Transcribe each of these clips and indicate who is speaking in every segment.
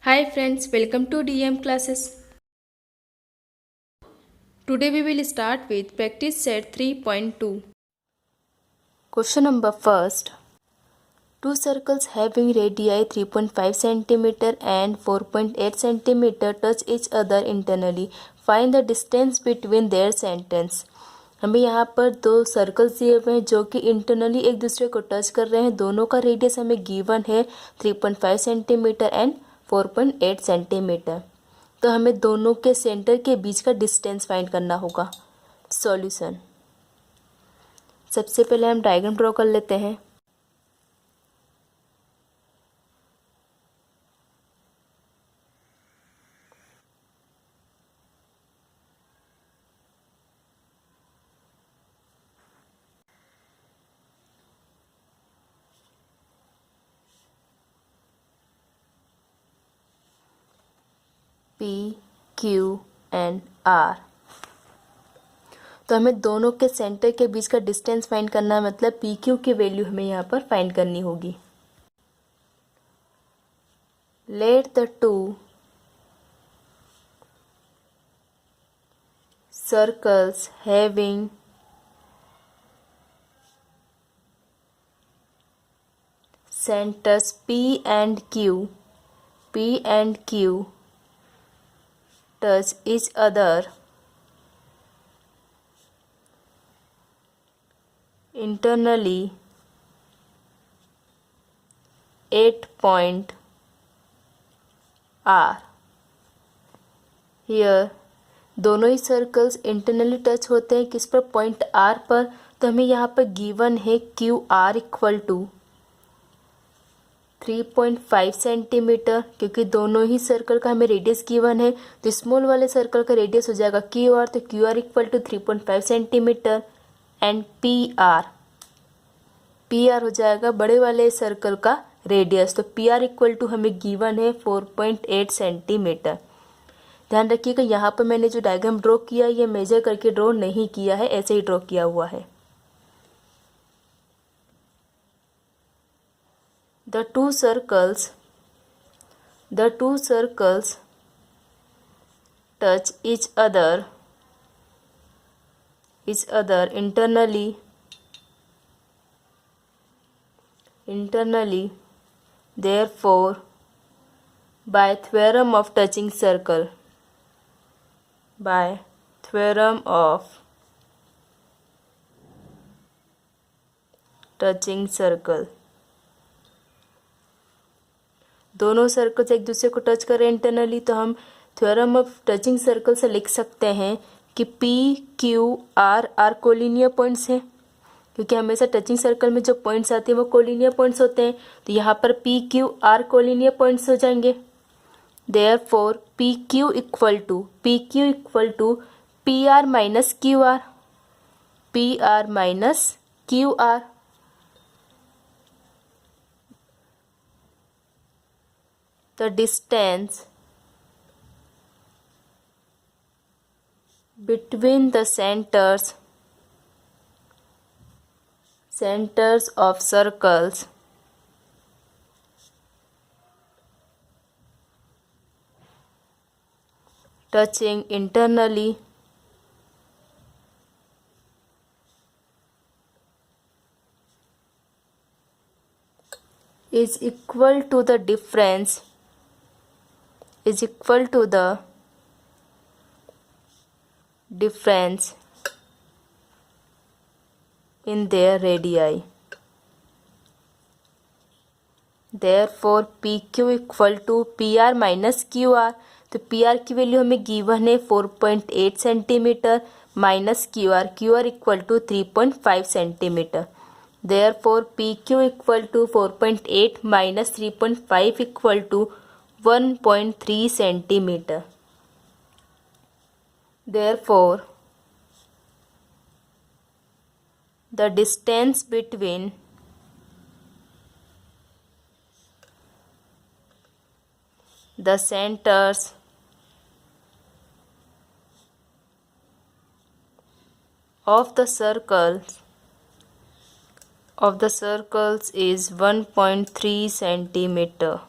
Speaker 1: Hi friends, welcome to DM classes. Today we will start with practice set 3.2. Question number first. Two circles having radii 3.5 cm and 4.8 cm touch each other internally. Find the distance between their centers. हमें यहाँ पर दो circles दिए हुए हैं जो कि internally एक दूसरे को टच कर रहे हैं. दोनों का रेडियस हमें गिवन है 3.5 सेंटीमीटर एंड 4.8 सेंटीमीटर. तो हमें दोनों के सेंटर के बीच का डिस्टेंस फाइंड करना होगा. सॉल्यूशन. सबसे पहले हम डायग्राम ड्रॉ कर लेते हैं. P Q and R. तो हमें दोनों के सेंटर के बीच का डिस्टेंस फाइंड करना है, मतलब पी क्यू की वैल्यू हमें यहाँ पर फाइंड करनी होगी. Let the two circles having centers P and Q touch each other internally at point R. Here दोनों ही सर्कल्स इंटरनली टच होते हैं किस पर? पॉइंट आर पर. तो हमें यहाँ पर गिवन है Q R equal to 3.5 centimetre. क्योंकि दोनों ही सर्कल का हमें रेडियस गिवन है तो स्मॉल वाले सर्कल का रेडियस हो जाएगा क्यू आर. तो Q R equal to 3.5 centimetre and P R हो जाएगा बड़े वाले सर्कल का रेडियस. तो पी आर इक्वल टू हमें गिवन है 4.8 सेंटीमीटर. ध्यान रखिएगा यहाँ पर मैंने जो डायग्राम ड्रॉ किया ये मेजर करके ड्रॉ नहीं किया है, ऐसे ही ड्रॉ किया हुआ है. The two circles touch each other internally. Therefore, by theorem of touching circle, दोनों सर्कल्स एक दूसरे को टच कर रहे हैं इंटरनली, तो हम थ्योरम ऑफ टचिंग सर्कल से लिख सकते हैं कि P Q R collinear points हैं. क्योंकि हमेशा टचिंग सर्कल में जो पॉइंट्स आते हैं वो कोलिनियर पॉइंट्स होते हैं. तो यहाँ पर P Q R collinear points हो जाएंगे. Therefore P Q equal to P R minus Q R. The distance between the centers of circles touching internally is equal to the difference in their radii. Therefore PQ equal to P R minus Q R. तो P R की value हमें given है 4.8 centimetre minus Q R equal to 3.5 centimetre. Therefore PQ equal to 4.8 minus 3.5 equal to 1.3 centimetre. Therefore the distance between the centers of the circles is 1.3 centimeter.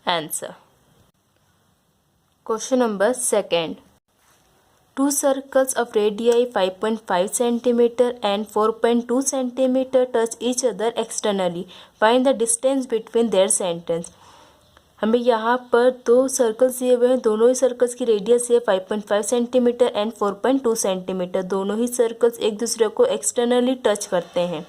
Speaker 1: answer. Question number 2. Two circles of radii 5.5 cm and 4.2 cm touch each other externally. Find the distance between their centers. हमें यहाँ पर दो circles दिए हुए हैं, दोनों ही circles की radius है 5.5 सेंटीमीटर एंड 4.2 सेंटीमीटर। दोनों ही सर्कल्स एक दूसरे को एक्सटर्नली टच करते हैं,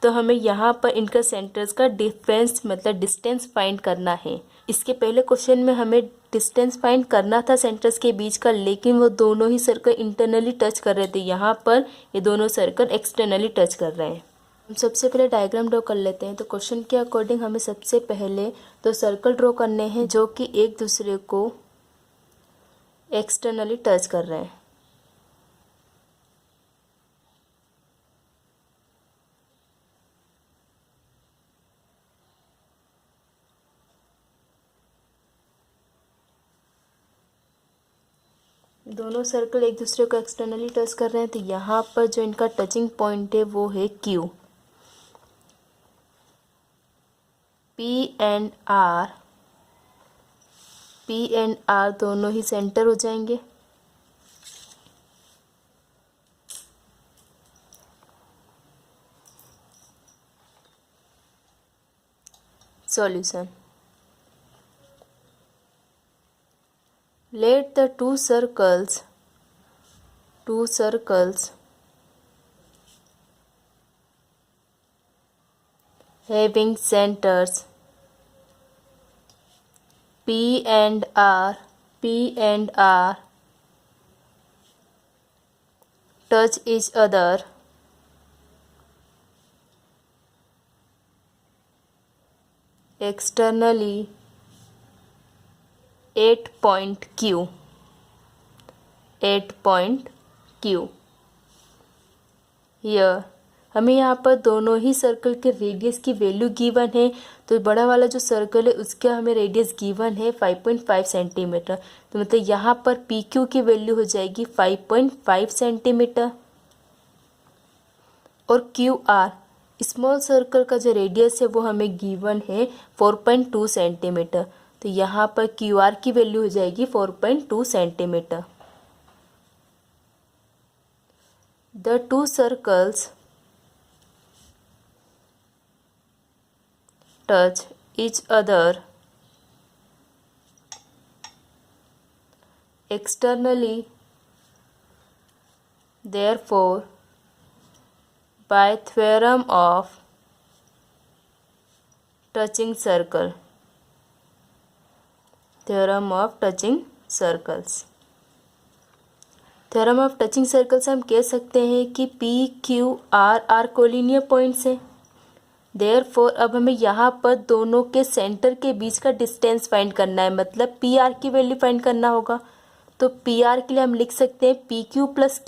Speaker 1: तो हमें यहाँ पर इनका सेंटर्स का डिफरेंस मतलब डिस्टेंस फाइंड करना है। इसके पहले क्वेश्चन में हमें डिस्टेंस फाइंड करना था सेंटर्स के बीच का, लेकिन वो दोनों ही सर्कल इंटरनली टच कर रहे थे। यहाँ पर ये दोनों सर्कल एक्सटर्नली टच कर रहे हैं। हम सबसे पहले डायग्राम ड्रॉ कर लेते हैं। तो क्वेश्चन के अकॉर्डिंग हमें सबसे पहले दो सर्कल ड्रॉ करने हैं जो कि एक दूसरे को एक्सटर्नली टच कर रहे हैं। दोनों सर्कल एक दूसरे को एक्सटर्नली टच कर रहे हैं, तो यहाँ पर जो इनका टचिंग पॉइंट है वो है Q। P एंड R दोनों ही सेंटर हो जाएंगे। Solution. Let the two circles having centers P and R touch each other externally at point Q। Here हमें यहाँ पर दोनों ही सर्कल के रेडियस की वैल्यू गिवन है। तो बड़ा वाला जो सर्कल है उसका हमें रेडियस गिवन है 5.5 सेंटीमीटर। तो मतलब यहाँ पर पी क्यू की वैल्यू हो जाएगी 5.5 सेंटीमीटर। और क्यू आर स्मॉल सर्कल का जो रेडियस है वो हमें गिवन है 4.2 सेंटीमीटर। तो यहाँ पर क्यू आर की वैल्यू हो जाएगी 4.2 centimetre. The two circles touch each other externally, therefore, by theorem of touching circle, theorem of touching circles, theorem of touching circle से हम कह सकते हैं कि P Q R collinear points हैं। देयरफॉर अब हमें यहाँ पर दोनों के सेंटर के बीच का डिस्टेंस फाइंड करना है, मतलब पी आर की वैल्यू फाइंड करना होगा। तो पी आर के लिए हम लिख सकते हैं P Q plus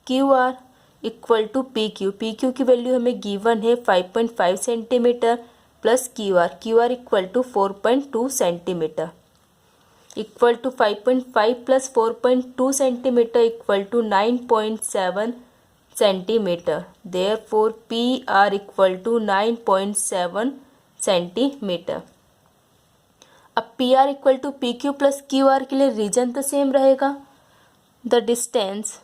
Speaker 1: Q R equal to P Q की वैल्यू हमें गिवन है 5.5 centimetre plus Q R equal to 4.2 centimetre equal to 5.5 plus 4.2 centimetre equal to 9.7 centimetre. Therefore P R equal to 9.7 centimetre. अब P R equal to P Q plus Q R के लिए reason तो same रहेगा। The distance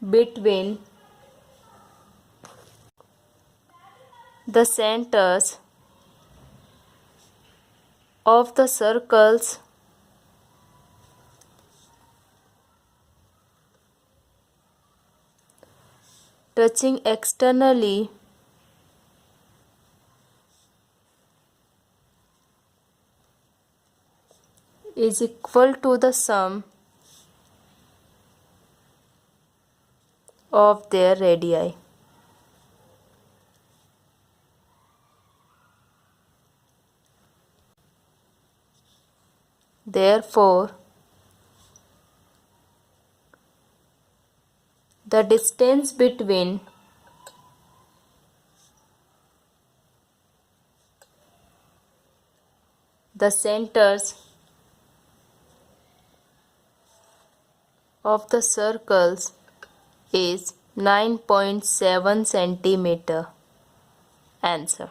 Speaker 1: between the centers of the circles touching externally is equal to the sum of their radii. Therefore, the distance between the centers of the circles is 9.7 centimeter. Answer.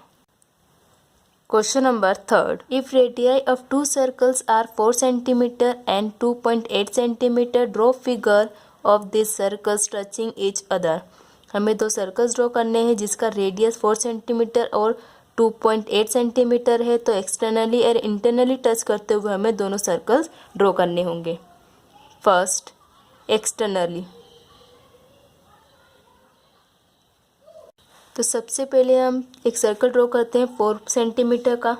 Speaker 1: Question number 3. If radii of two circles are 4 centimeter and 2.8 centimeter, draw figure of these circles touching each other. हमें दो circles draw करने हैं जिसका radius 4 centimetre और 2.8 centimetre है, तो externally और internally touch करते हुए हमें दोनों सर्कल्स ड्रॉ करने होंगे. First, externally. तो सबसे पहले हम एक सर्कल ड्रॉ करते हैं 4 सेंटीमीटर का.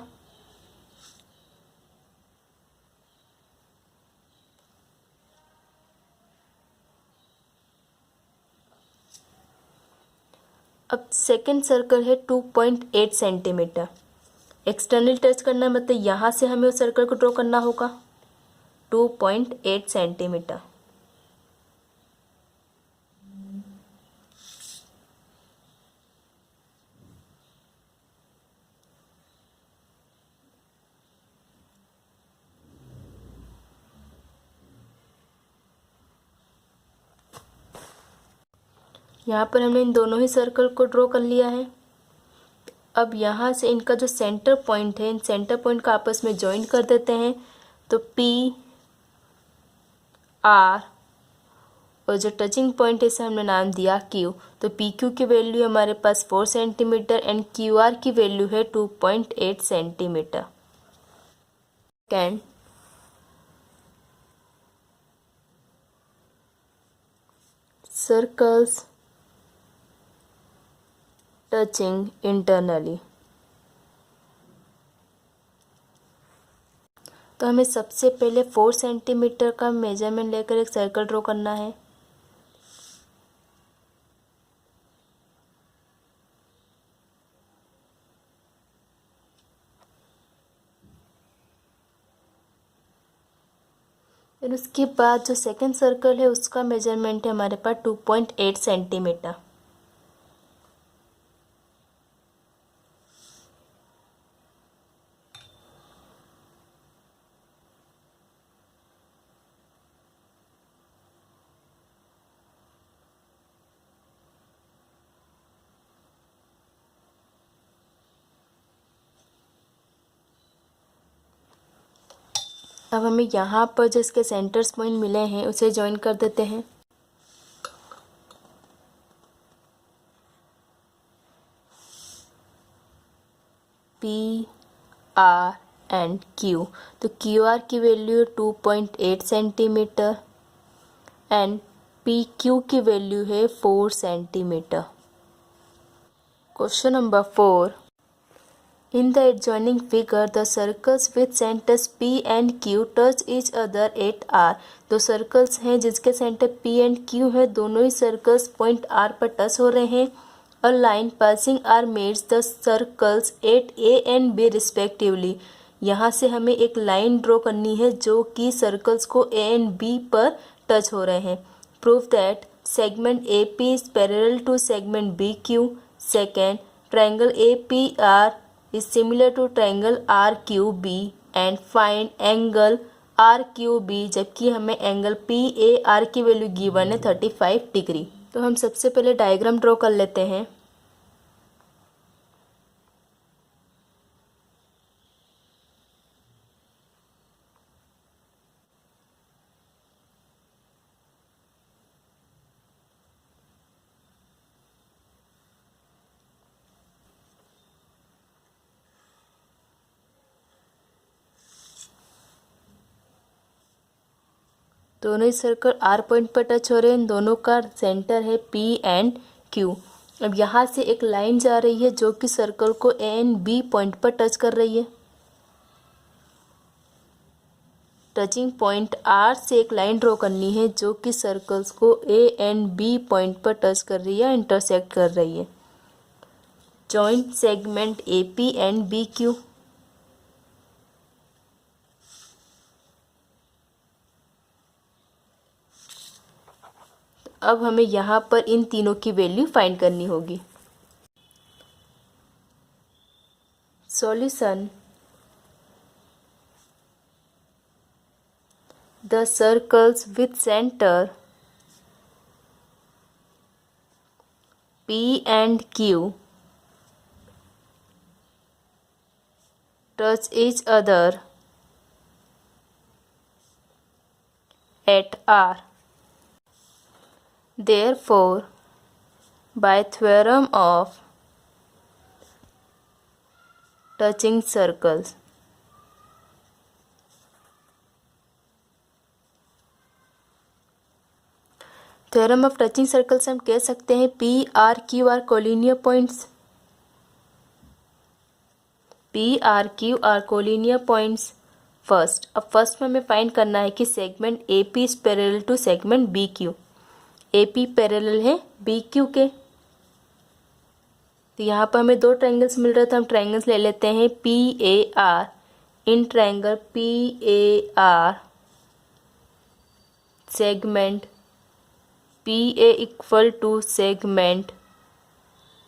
Speaker 1: अब सेकंड सर्कल है 2.8 सेंटीमीटर. एक्सटर्नल टच करना मतलब यहाँ से हमें उस सर्कल को ड्रॉ करना होगा 2.8 सेंटीमीटर. यहाँ पर हमने इन दोनों ही सर्कल को ड्रॉ कर लिया है. अब यहाँ से इनका जो सेंटर पॉइंट है, इन सेंटर पॉइंट को आपस में ज्वाइन कर देते हैं. तो P R और जो टचिंग पॉइंट है इसे हमने नाम दिया Q. तो PQ की वैल्यू हमारे पास 4 सेंटीमीटर एंड QR की वैल्यू है 2.8 centimetre. Can circles touching internally. तो हमें सबसे पहले 4 सेंटीमीटर का मेजरमेंट लेकर एक सर्कल ड्रॉ करना है. फिर उसके बाद जो सेकंड सर्कल है उसका मेजरमेंट है हमारे पास 2.8 सेंटीमीटर. अब हमें यहाँ पर जो इसके सेंटर्स पॉइंट मिले हैं उसे ज्वाइन कर देते हैं. P R and Q. तो QR की वैल्यू 2.8 सेंटीमीटर एंड PQ की वैल्यू है 4 centimetre. Question number 4. In the adjoining figure, the circles with centers P and Q touch each other at R. दो सर्कल्स हैं जिसके सेंटर P and Q है, दोनों ही circles point R पर touch हो रहे हैं. A line passing R meets the circles at A and B respectively. यहाँ से हमें एक लाइन ड्रॉ करनी है जो कि सर्कल्स को A and B पर टच हो रहे हैं. Prove that segment AP is parallel to segment BQ. Second, triangle APR is similar to triangle RQB and find angle RQB, जबकि हमें एंगल PAR की वैल्यू गिवन है 35 डिग्री. तो हम सबसे पहले डायग्राम ड्रॉ कर लेते हैं. दोनों ही सर्कल R पॉइंट पर टच हो रहे हैं. इन दोनों का सेंटर है P एंड Q. अब यहाँ से एक लाइन जा रही है जो कि सर्कल को A एंड B पॉइंट पर टच कर रही है. टचिंग पॉइंट R से एक लाइन ड्रॉ करनी है जो कि सर्कल्स को A एंड B पॉइंट पर टच कर रही है, इंटरसेक्ट कर रही है. Joint segment AP and BQ. अब हमें यहाँ पर इन तीनों की वैल्यू फाइंड करनी होगी. Solution. The circles with centre P and Q touch each other at R. Therefore, by theorem of touching circles, theorem of touching circles हम कह सकते हैं P R Q R collinear points. P R Q R collinear points first. अब first में हमें find करना है कि segment A P is parallel to segment B Q. A P parallel है बी क्यू के। तो यहाँ पर हमें दो ट्रायंगल्स मिल रहे थे, हम ट्रायंगल्स ले लेते हैं P A R. In triangle P A R segment P A equal to segment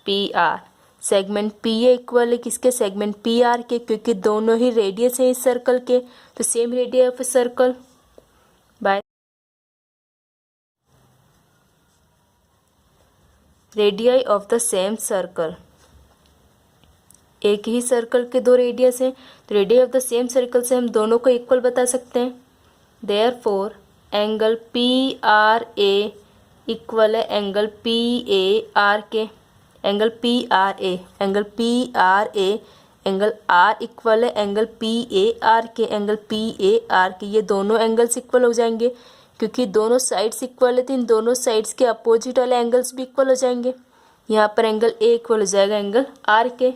Speaker 1: P R. Segment P A equal है किसके? सेगमेंट पी आर के, क्योंकि दोनों ही रेडियस है इस सर्कल के, तो same radius of circle by radii of the same circle. एक ही सर्कल के दो रेडियस हैं, तो radii of the same circle से हम दोनों को इक्वल बता सकते हैं। Therefore angle P R A equal है एंगल पी ए आर के। Angle P R A, angle P R A, angle R equal है एंगल पी ए आर के। एंगल पी ए आर के, ये दोनों एंगल्स इक्वल हो जाएंगे क्योंकि दोनों साइड्स इक्वल है, तो इन दोनों साइड्स के अपोजिट वाले एंगल्स भी इक्वल हो जाएंगे। यहाँ पर एंगल ए इक्वल हो जाएगा एंगल आर के।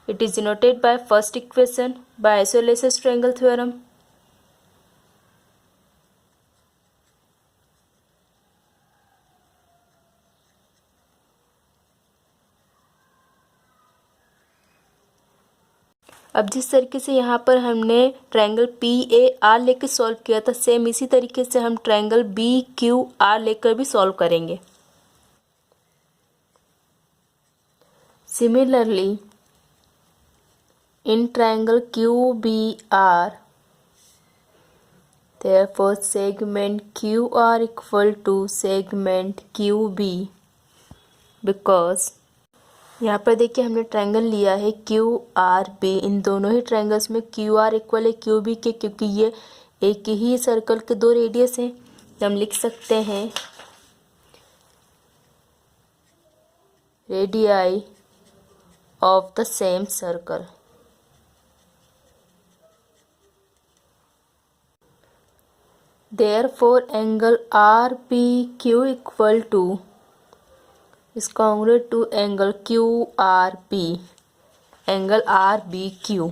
Speaker 1: It is denoted by first equation by isosceles triangle theorem. अब जिस तरीके से यहाँ पर हमने ट्रायंगल पी ए आर लेकर सॉल्व किया था, सेम इसी तरीके से हम ट्रायंगल बी क्यू आर लेकर भी सॉल्व करेंगे। Similarly in triangle Q B R, therefore segment QR equal to segment QB, because यहाँ पर देखिए हमने ट्रायंगल लिया है क्यू आर बी। इन दोनों ही ट्रायंगल्स में क्यू आर इक्वल है क्यू बी के, क्योंकि ये एक ही सर्कल के दो रेडियस हैं। तो हम लिख सकते हैं radii of the same circle. Therefore angle RPQ equal to is congruent to angle QRP. Angle RBQ,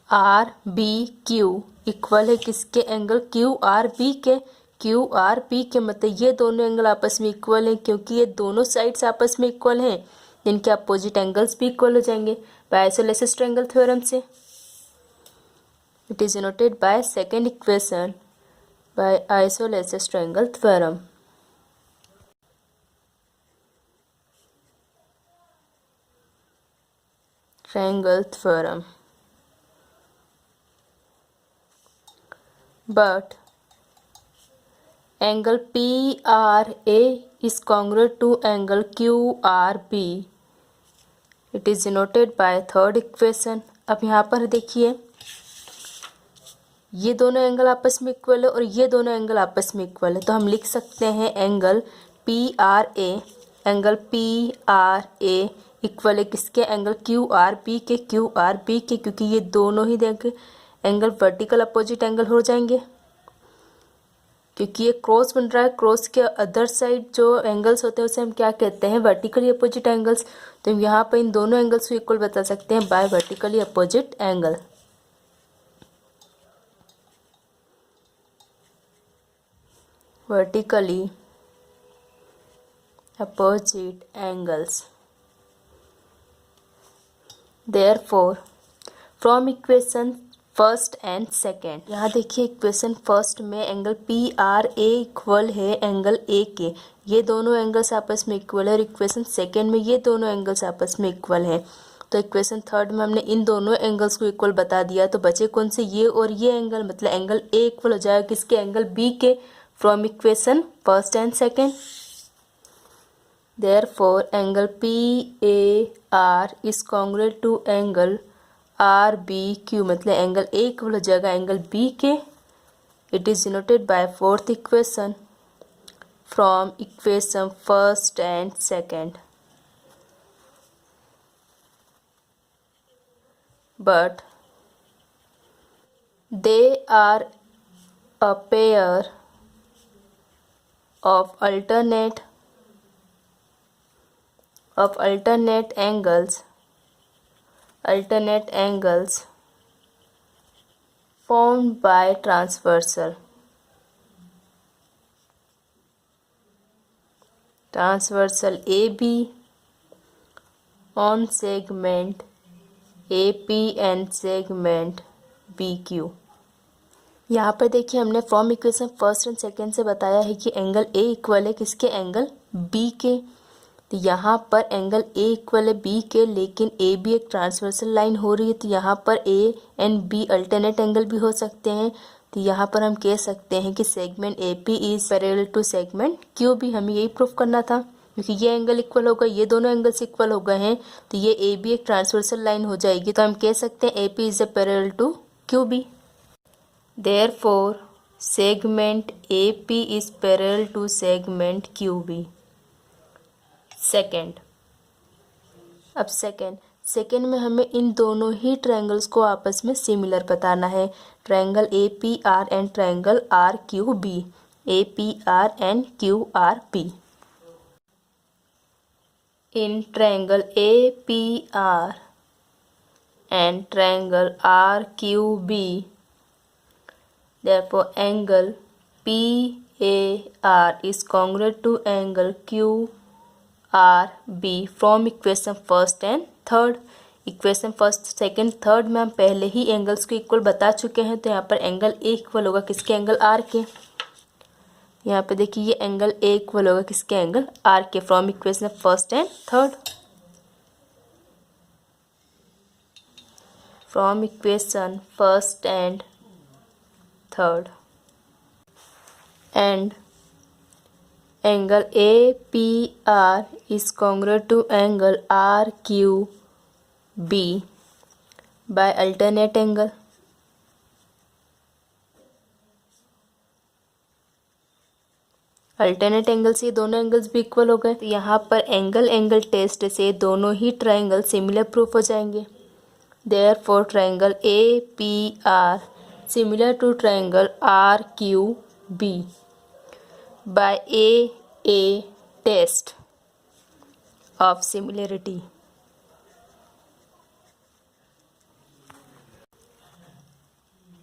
Speaker 1: RBQ equal है किसके? एंगल QRP के। QRP के मतलब ये दोनों एंगल आपस में इक्वल हैं, क्योंकि ये दोनों साइड्स आपस में इक्वल हैं, जिनके अपोजिट एंगल्स भी इक्वल हो जाएंगे बाय आइसोलेसिस ट्रायंगल थ्योरम से। It is denoted by second equation by isosceles triangle theorem. Triangle theorem. But angle PRA is congruent to angle QRB. It is denoted by third equation. अब यहाँ पर देखिए ये दोनों angle आपस में equal है और ये दोनों एंगल आपस में इक्वल है, तो हम लिख सकते हैं angle P R A, angle P R A equal है किसके? एंगल क्यू आर पी के। क्यू आर पी के, क्योंकि ये दोनों ही देखिए एंगल वर्टिकल अपोजिट एंगल हो जाएंगे, क्योंकि ये क्रॉस बन रहा है। क्रॉस के अदर साइड जो एंगल्स होते हैं उसे हम क्या कहते हैं? Vertically opposite angles. तो हम यहाँ पर इन दोनों एंगल्स को इक्वल बता सकते हैं by vertically opposite angle. vertically opposite angles. Therefore, from equation first and second, यहाँ देखिए इक्वेशन फर्स्ट में angle P R A equal है एंगल ए के। ये दोनों एंगल्स आपस में इक्वल है, और इक्वेशन सेकेंड में ये दोनों एंगल्स आपस में इक्वल है। तो इक्वेशन थर्ड में हमने इन दोनों एंगल्स को इक्वल बता दिया, तो बचे कौन से? ये और ये एंगल, मतलब एंगल ए इक्वल हो जाएगा किसके? एंगल बी के। From equation first and second, Therefore, angle PAR is congruent to angle RBQ, मतलब एंगल A इक्वल हो जाएगा एंगल B के. It is denoted by fourth equation from equation first and second. But they are a pair of alternate angles formed by transversal AB on segment AP and segment BQ. यहाँ पर देखिए हमने form equation first and second से बताया है कि angle A equal है किसके, एंगल B के. तो यहाँ पर एंगल A इक्वल है B के, लेकिन AB एक ट्रांसवर्सल लाइन हो रही है, तो यहाँ पर A and B alternate angle भी हो सकते हैं. तो यहाँ पर हम कह सकते हैं कि segment AP is parallel to segment QB. हमें यही प्रूफ करना था क्योंकि ये एंगल इक्वल होगा, ये दोनों एंगल्स इक्वल हो गए हैं, तो ये AB एक ट्रांसवर्सल लाइन हो जाएगी. तो हम कह सकते हैं AP is a parallel to QB. Therefore, segment AP is parallel to segment QB. अब सेकेंड में हमें इन दोनों ही ट्रायंगल्स को आपस में सिमिलर बताना है. Triangle APR and triangle RQB. APR and QRB. In triangle APR and triangle RQB, therefore angle PAR is congruent to angle QRB from equation first and third. Equation first second third में हम पहले ही angles को equal बता चुके हैं. तो यहाँ पर एंगल A इक्वल होगा किसके, एंगल R के. यहाँ पे देखिए ये एंगल A इक्वल होगा किसके, एंगल R के, from equation first and third. From equation first and third. And angle APR is congruent to angle RQB by alternate angle. Alternate angle से दोनों एंगल्स भी इक्वल हो गए. तो यहाँ पर एंगल टेस्ट से दोनों ही ट्रायंगल सिमिलर प्रूफ हो जाएंगे. Therefore triangle APR similar to triangle RQB by a test of similarity.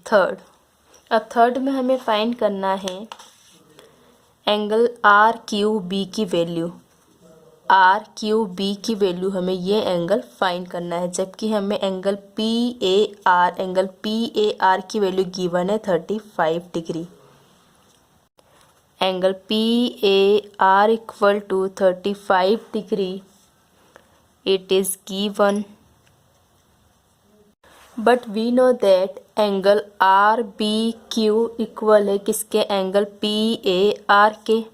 Speaker 1: अब थर्ड में हमें फाइंड करना है एंगल RQB की वैल्यू. RQB की वैल्यू हमें ये एंगल फाइंड करना है, जबकि हमें एंगल PAR की वैल्यू गिवन है 35 degree. Angle PAR equal to 35 degree it is given. But we know that angle RBQ equal है किसके, एंगल PAR के.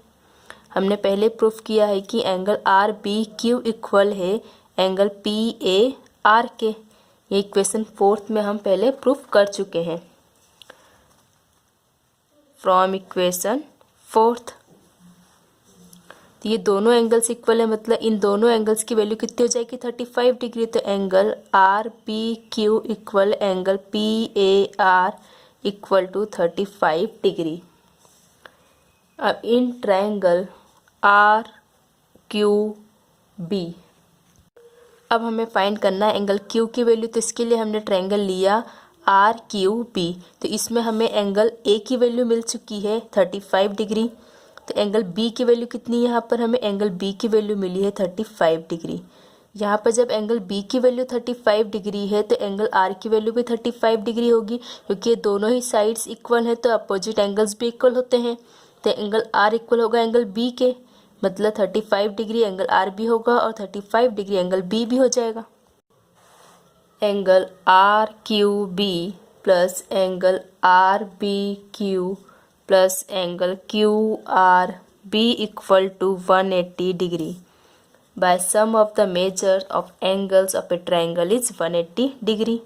Speaker 1: हमने पहले प्रूफ किया है कि एंगल RBQ इक्वल है एंगल PAR के. ये इक्वेशन फोर्थ में हम पहले प्रूफ कर चुके हैं. फ्रॉम इक्वेशन फोर्थ, तो ये दोनों एंगल्स इक्वल है, मतलब इन दोनों एंगल्स की वैल्यू कितनी हो जाएगी, 35 डिग्री. तो angle RBQ equal angle PAR equal to 35 degree. अब इन ट्रायंगल RQB अब हमें फाइंड करना है एंगल Q की वैल्यू. तो इसके लिए हमने ट्रायंगल लिया RQB. तो इसमें हमें एंगल A की वैल्यू मिल चुकी है 35 डिग्री. तो एंगल B की वैल्यू कितनी है, यहाँ पर हमें एंगल B की वैल्यू मिली है 35 डिग्री. यहाँ पर जब एंगल B की वैल्यू 35 डिग्री है तो एंगल R की वैल्यू भी 35 डिग्री होगी, क्योंकि ये दोनों ही साइड्स इक्वल हैं तो अपोजिट एंगल्स भी इक्वल होते हैं. तो एंगल R इक्वल होगा एंगल B के, मतलब 35 डिग्री एंगल R भी होगा और 35 डिग्री एंगल B भी हो जाएगा. Angle RQB plus angle RBQ plus angle QRB equal to 180 degree. by sum of the measures of angles of a triangle is 180 degree.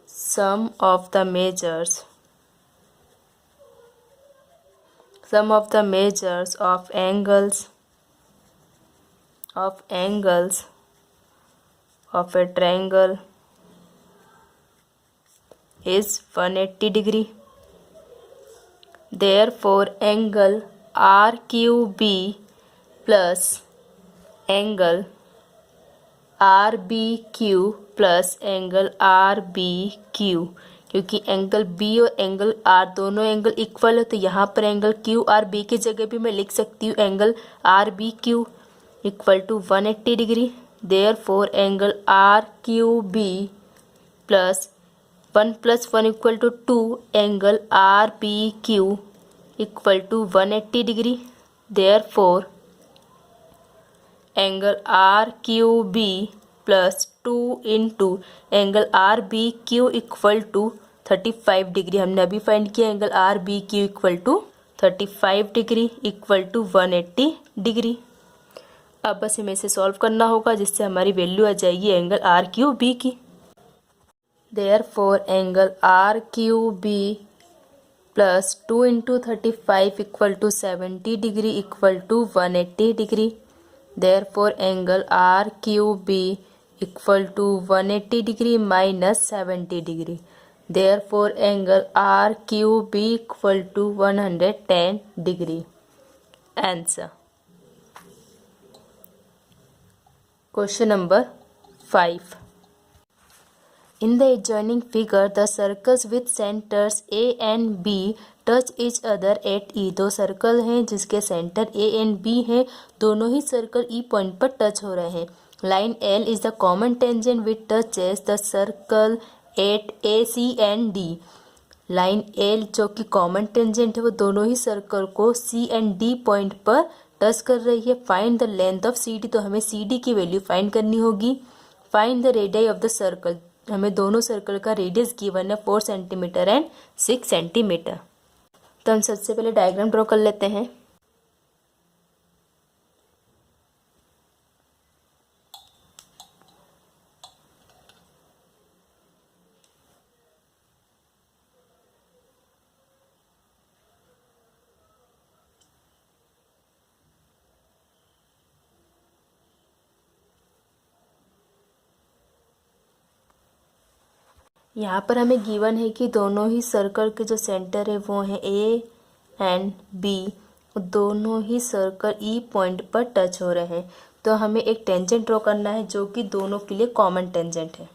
Speaker 1: Sum of the measures of angles of a triangle is 180 degree. Therefore, angle RQB plus angle RBQ plus angle RBQ, क्योंकि angle B और angle R दोनों angle equal है तो यहाँ पर angle QRB की जगह भी मैं लिख सकती हूँ angle RBQ equal to 180 degree. Therefore angle RQB plus 1 + 1 = 2 angle RBQ equal to 180 degree. Therefore angle RQB plus 2 into angle RBQ equal to 35 degree. हमने अभी फाइंड किया angle RBQ equal to 35 degree equal to 180 degree. अब बस हमें इसे solve करना होगा जिससे हमारी वैल्यू आ जाएगी एंगल RQB की. Therefore angle RQB plus 2 into 35 equal to 70 degree equal to 180 degree. Therefore, angle RQB equal to 180 degree minus 70 degree. Therefore, angle RQB equal to 110 degree. Answer. Question number 5. In the adjoining figure, the circles with centers A and B touch each other at E. दो circle हैं जिसके centre A and B हैं, दोनों ही circle E point पर touch हो रहे हैं. Line L is the common tangent which touches the circle eight AC and D. Line L जो कि कॉमन टेंजेंट है वो दोनों ही सर्कल को C and D पॉइंट पर टच कर रही है. Find the length of CD, तो हमें CD की वैल्यू फाइंड करनी होगी. Find the radius of the circle, हमें दोनों सर्कल का रेडियस गिवन है 4 सेंटीमीटर एंड 6 सेंटीमीटर. तो हम सबसे पहले डायग्राम ड्रॉ कर लेते हैं. यहाँ पर हमें गिवन है कि दोनों ही सर्कल के जो सेंटर है वो हैं A एंड B, दोनों ही सर्कल E पॉइंट पर टच हो रहे हैं. तो हमें एक टेंजेंट ड्रॉ करना है जो कि दोनों के लिए कॉमन टेंजेंट है.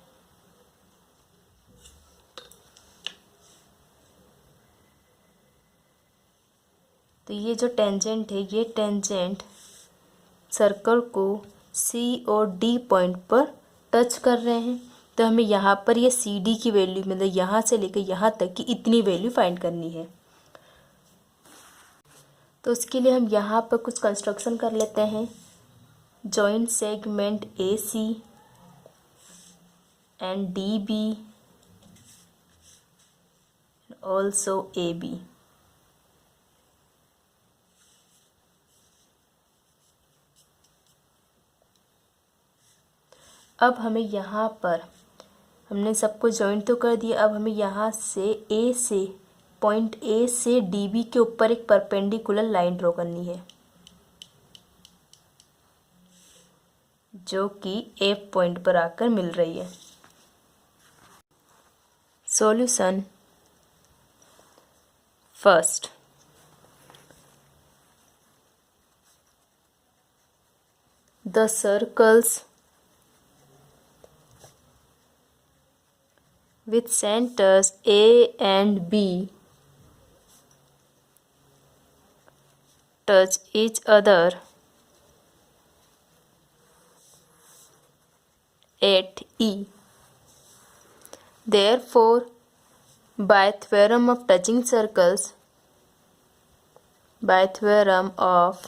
Speaker 1: तो ये जो टेंजेंट है ये टेंजेंट सर्कल को C और D पॉइंट पर टच कर रहे हैं. तो हमें यहाँ पर ये CD की वैल्यू मतलब यहाँ से लेकर यहाँ तक की इतनी वैल्यू फाइंड करनी है. तो उसके लिए हम यहाँ पर कुछ कंस्ट्रक्शन कर लेते हैं. Joint segment AC and DB also AB. अब हमें यहाँ पर हमने सबको जॉइंट तो कर दिया. अब हमें यहाँ से A से पॉइंट A से DB के ऊपर एक परपेंडिकुलर लाइन ड्रॉ करनी है जो कि F पॉइंट पर आकर मिल रही है. Solution. First, the circles with centers A and B touch each other at E. Therefore, by theorem of touching circles, by theorem of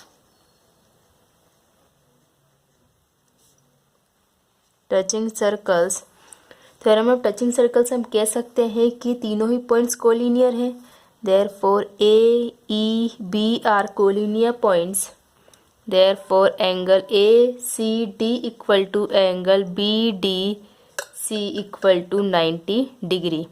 Speaker 1: touching circles, theorem of touching circles हम कह सकते हैं कि तीनों ही पॉइंट्स कोलिनियर हैं. Therefore A, E, B are collinear points Therefore angle ACD equal to angle BDC equal to 90 degree.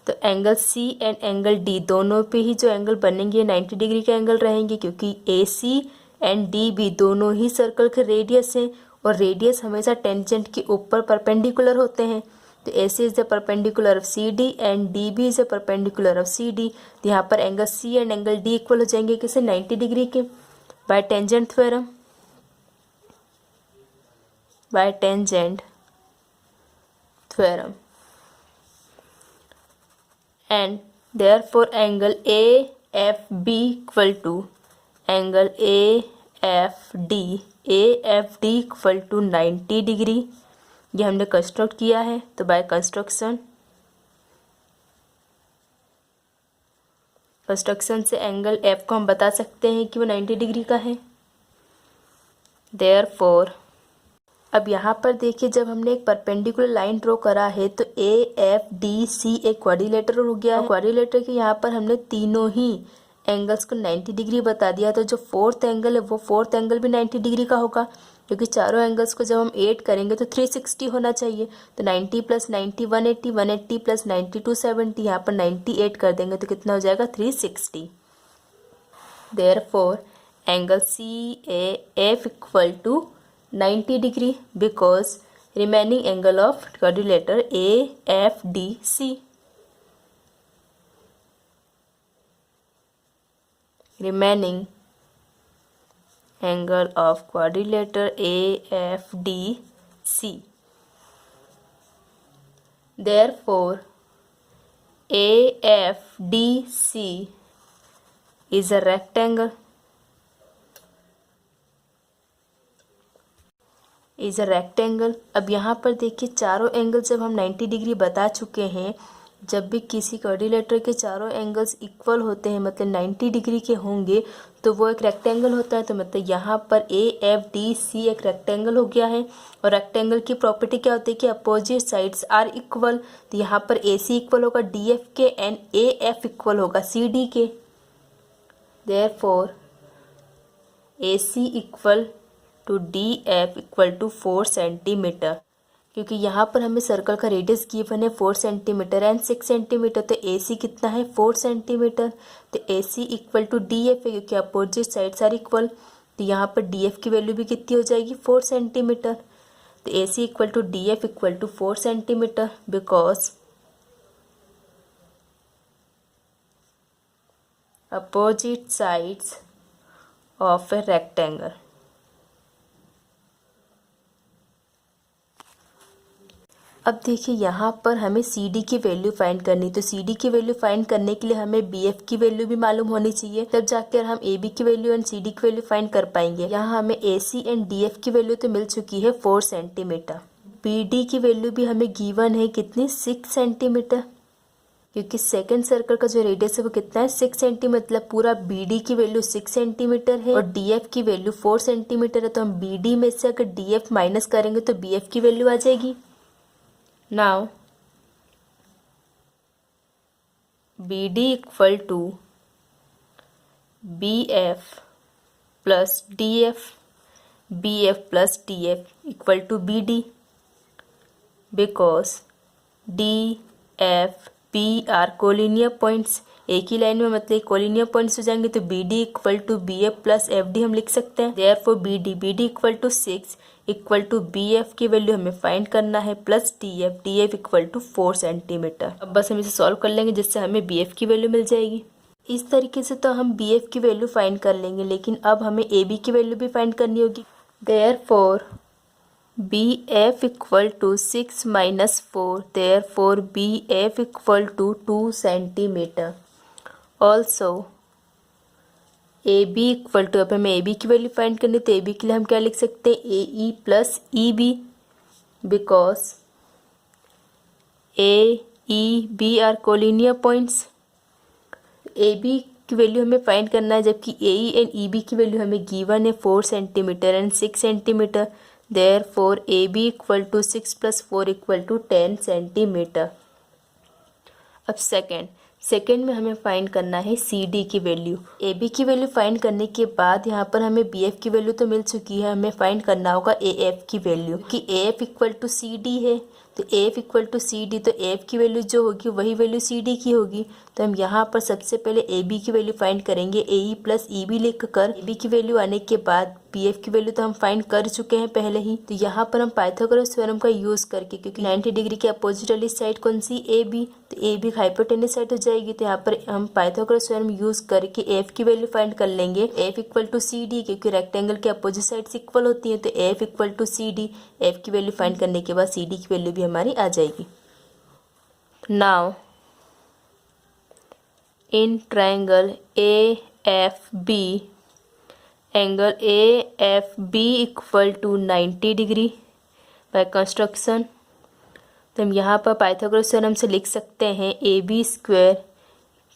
Speaker 1: तो angle C and angle D दोनों पे ही जो एंगल बनेंगे 90 डिग्री के एंगल रहेंगे, क्योंकि AC एंड DB दोनों ही सर्कल के रेडियस हैं और रेडियस हमेशा टेंजेंट के ऊपर परपेंडिकुलर होते हैं। तो AC is the perpendicular of CD and DB is the perpendicular of CD। तो यहाँ पर angle C and angle D equal हो जाएंगे किसे, 90 डिग्री के, bye tangent theorem, bye tangent theorem. And therefore angle AFB equal to angle AFD equal to 90 degree. ये हमने construct किया है, तो बाय कंस्ट्रक्शन से एंगल F को हम बता सकते हैं कि वो 90 डिग्री का है। Therefore अब यहाँ पर देखिए, जब हमने एक परपेंडिकुलर लाइन ड्रॉ करा है तो AFDC एक क्वाड्रिलेटरल हो गया है। क्वाड्रिलेटर के यहाँ पर हमने तीनों ही एंगल्स को 90 डिग्री बता दिया, तो जो फोर्थ एंगल है वो फोर्थ एंगल भी 90 डिग्री का होगा, क्योंकि चारों एंगल्स को जब हम ऐड करेंगे तो 360 होना चाहिए। तो 90 प्लस 90 180, 180 प्लस 90 270, यहाँ पर 90 ऐड कर देंगे तो कितना हो जाएगा 360। Therefore angle CAF equal to 90 degree because remaining angle of quadrilateral AFDC, remaining angle of quadrilateral AFDC, therefore AFDC is a rectangle, is a rectangle. अब यहाँ पर देखिए, चारों एंगल जब हम 90 डिग्री बता चुके हैं, जब भी किसी क्वाड्रिलेटरल के चारों एंगल्स इक्वल होते हैं, मतलब 90 डिग्री के होंगे, तो वो एक रेक्टेंगल होता है। तो मतलब यहाँ पर AFDC एक रेक्टेंगल हो गया है। और रेक्टेंगल की प्रॉपर्टी क्या होती है कि अपोजिट साइड्स आर इक्वल। तो यहाँ पर AC इक्वल होगा DF के एंड AF इक्वल होगा CD के। Therefore AC equal to DF equal to 4 centimetre, क्योंकि यहाँ पर हमें सर्कल का रेडियस गिवन है 4 सेंटीमीटर एंड 6 सेंटीमीटर। तो AC कितना है 4 सेंटीमीटर। तो AC इक्वल टू DF है, क्योंकि अपोजिट साइड्स आर इक्वल। तो यहाँ पर DF की वैल्यू भी कितनी हो जाएगी 4 सेंटीमीटर। तो AC equal to DF equal to 4 centimetre because opposite sides of a rectangle. अब देखिए, यहाँ पर हमें CD की वैल्यू फाइंड करनी, तो CD की वैल्यू फाइंड करने के लिए हमें BF की वैल्यू भी मालूम होनी चाहिए, तब जाकर हम AB की वैल्यू एंड CD की वैल्यू फाइंड कर पाएंगे। यहाँ हमें AC एंड DF की वैल्यू तो मिल चुकी है 4 सेंटीमीटर। BD की वैल्यू भी हमें गिवन है कितनी 6 सेंटीमीटर, क्योंकि सेकेंड सर्कल का जो रेडियस है वो कितना है 6 सेंटीमीटर। मतलब पूरा BD की वैल्यू 6 सेंटीमीटर है और DF की वैल्यू 4 सेंटीमीटर है। तो हम BD में से अगर DF माइनस करेंगे तो BF की वैल्यू आ जाएगी। Now BD equal to BF plus DF, BF plus DF equal to BD because DF P are collinear points. एक ही लाइन में मतलब कोलिनियर पॉइंट्स हो जाएंगे, तो BD equal to BF plus FD हम लिख सकते हैं। Therefore BD equal to 6 equal to BF की वैल्यू हमें फाइंड करना है plus DF equal to 4 centimetre. अब बस हम इसे सॉल्व कर लेंगे जिससे हमें BF की वैल्यू मिल जाएगी। इस तरीके से तो हम BF की वैल्यू फाइंड कर लेंगे, लेकिन अब हमें AB की वैल्यू भी फाइंड करनी होगी। Therefore BF equal to 6 minus 4, therefore BF equal to 2 centimetre. Also AB equal to, अब हमें AB की वैल्यू फाइंड करनी, तो AB के लिए हम क्या लिख सकते हैं AE plus EB because AEB are collinear points. AB की वैल्यू हमें फाइंड करना है, जबकि AE एंड EB की वैल्यू हमें गिवन है 4 centimetre and 6 centimetre. Therefore AB equal to 6 plus 4 equal to 10 centimetre. अब सेकेंड सेकेंड में हमें फाइंड करना है सी डी की वैल्यू। ए बी की वैल्यू फाइंड करने के बाद यहाँ पर हमें बी एफ की वैल्यू तो मिल चुकी है, हमें फाइंड करना होगा ए एफ की वैल्यू, कि A F equal to C D है। तो A F equal to C D, तो ए एफ की वैल्यू जो होगी वही वैल्यू सी डी की होगी। तो हम यहाँ पर सबसे पहले ए बी की वैल्यू फाइंड करेंगे, ए ई प्लस ई बी लिख कर। ए बी की वैल्यू आने के बाद बी एफ की वैल्यू तो हम फाइंड कर चुके हैं पहले ही। तो यहाँ पर हम पाइथागोरस थ्योरम का यूज़ करके, क्योंकि 90 डिग्री के अपोजिट वाली साइड कौन सी, ए बी, तो ए बी हाइपोटेनस साइड हो जाएगी। तो यहाँ पर हम पाइथागोरस थ्योरम यूज़ करके एफ की वैल्यू फाइंड कर लेंगे, F equal to C D, क्योंकि रेक्टेंगल के अपोजिट साइड्स इक्वल होती हैं। तो F equal to C D, F की वैल्यू फाइंड करने के बाद सी डी की वैल्यू भी हमारी आ जाएगी। Now in triangle A F B, angle A F B equal to 90 degree by construction. तो हम यहाँ पर पाइथागोरस थ्योरम से लिख सकते हैं ए बी स्क्वायर,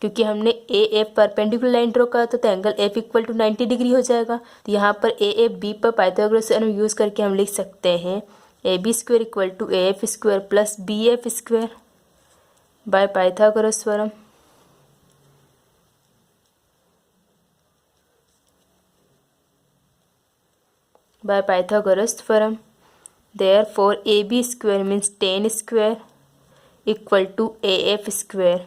Speaker 1: क्योंकि हमने A F perpendicular line draw करा था तो angle F equal to 90 degree हो जाएगा। तो यहाँ पर ए एफ बी पर पाइथागोरस थ्योरम यूज़ करके हम लिख सकते हैं A B square equal to A F square plus B F square by Pythagoras theorem. By Pythagoras theorem, therefore AB square means 10 square equal to AF square।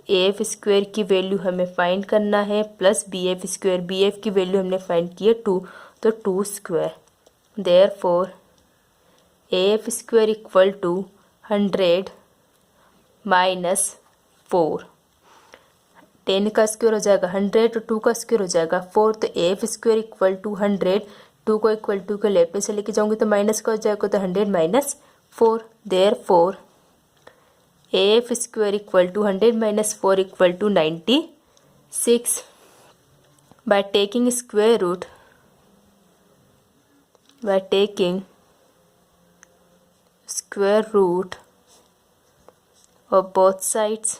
Speaker 1: AF square की value हमें find करना है plus BF square, BF की value हमने find की है 2, तो 2 square. therefore AF square equal to 100 minus 4, 10 का स्क्वायर हो जाएगा 100 तो 2 का स्क्वायर हो जाएगा 4। तो AF स्क्वायर इक्वल टू 100, 2 को इक्वल टू के लेफ्ट में से लेके जाऊंगी तो माइनस का हो जाएगा, तो 100 minus 4। Therefore AF square equal to 100 minus 4 equal to 96। By taking square root, by taking square root of both sides,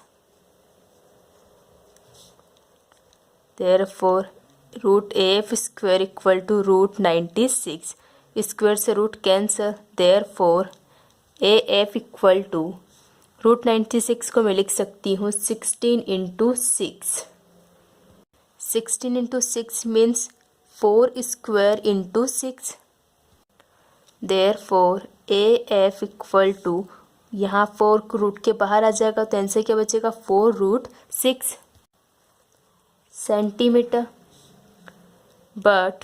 Speaker 1: therefore root AF square equal to root 96, square से root cancel. therefore AF equal to root 96 को मैं लिख सकती हूँ 16 into 6। 16 into 6 means 4 square into 6। therefore AF equal to, यहाँ 4 root के बाहर आ जाएगा तो आंसर क्या बचेगा 4 root 6 centimetre. But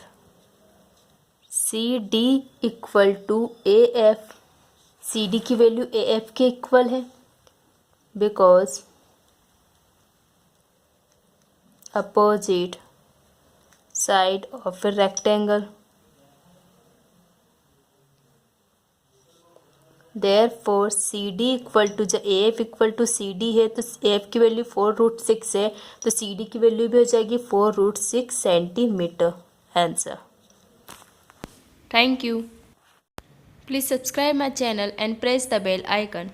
Speaker 1: C D equal to A F, C D की वैल्यू ए एफ के इक्वल है, because opposite side of a rectangle. Therefore C D equal to, जब A F equal to C D है तो A F की value 4 root 6 है, तो सी D की वैल्यू भी हो जाएगी 4 root 6 centimetre. Answer. Thank you. Please subscribe my channel and press the bell icon.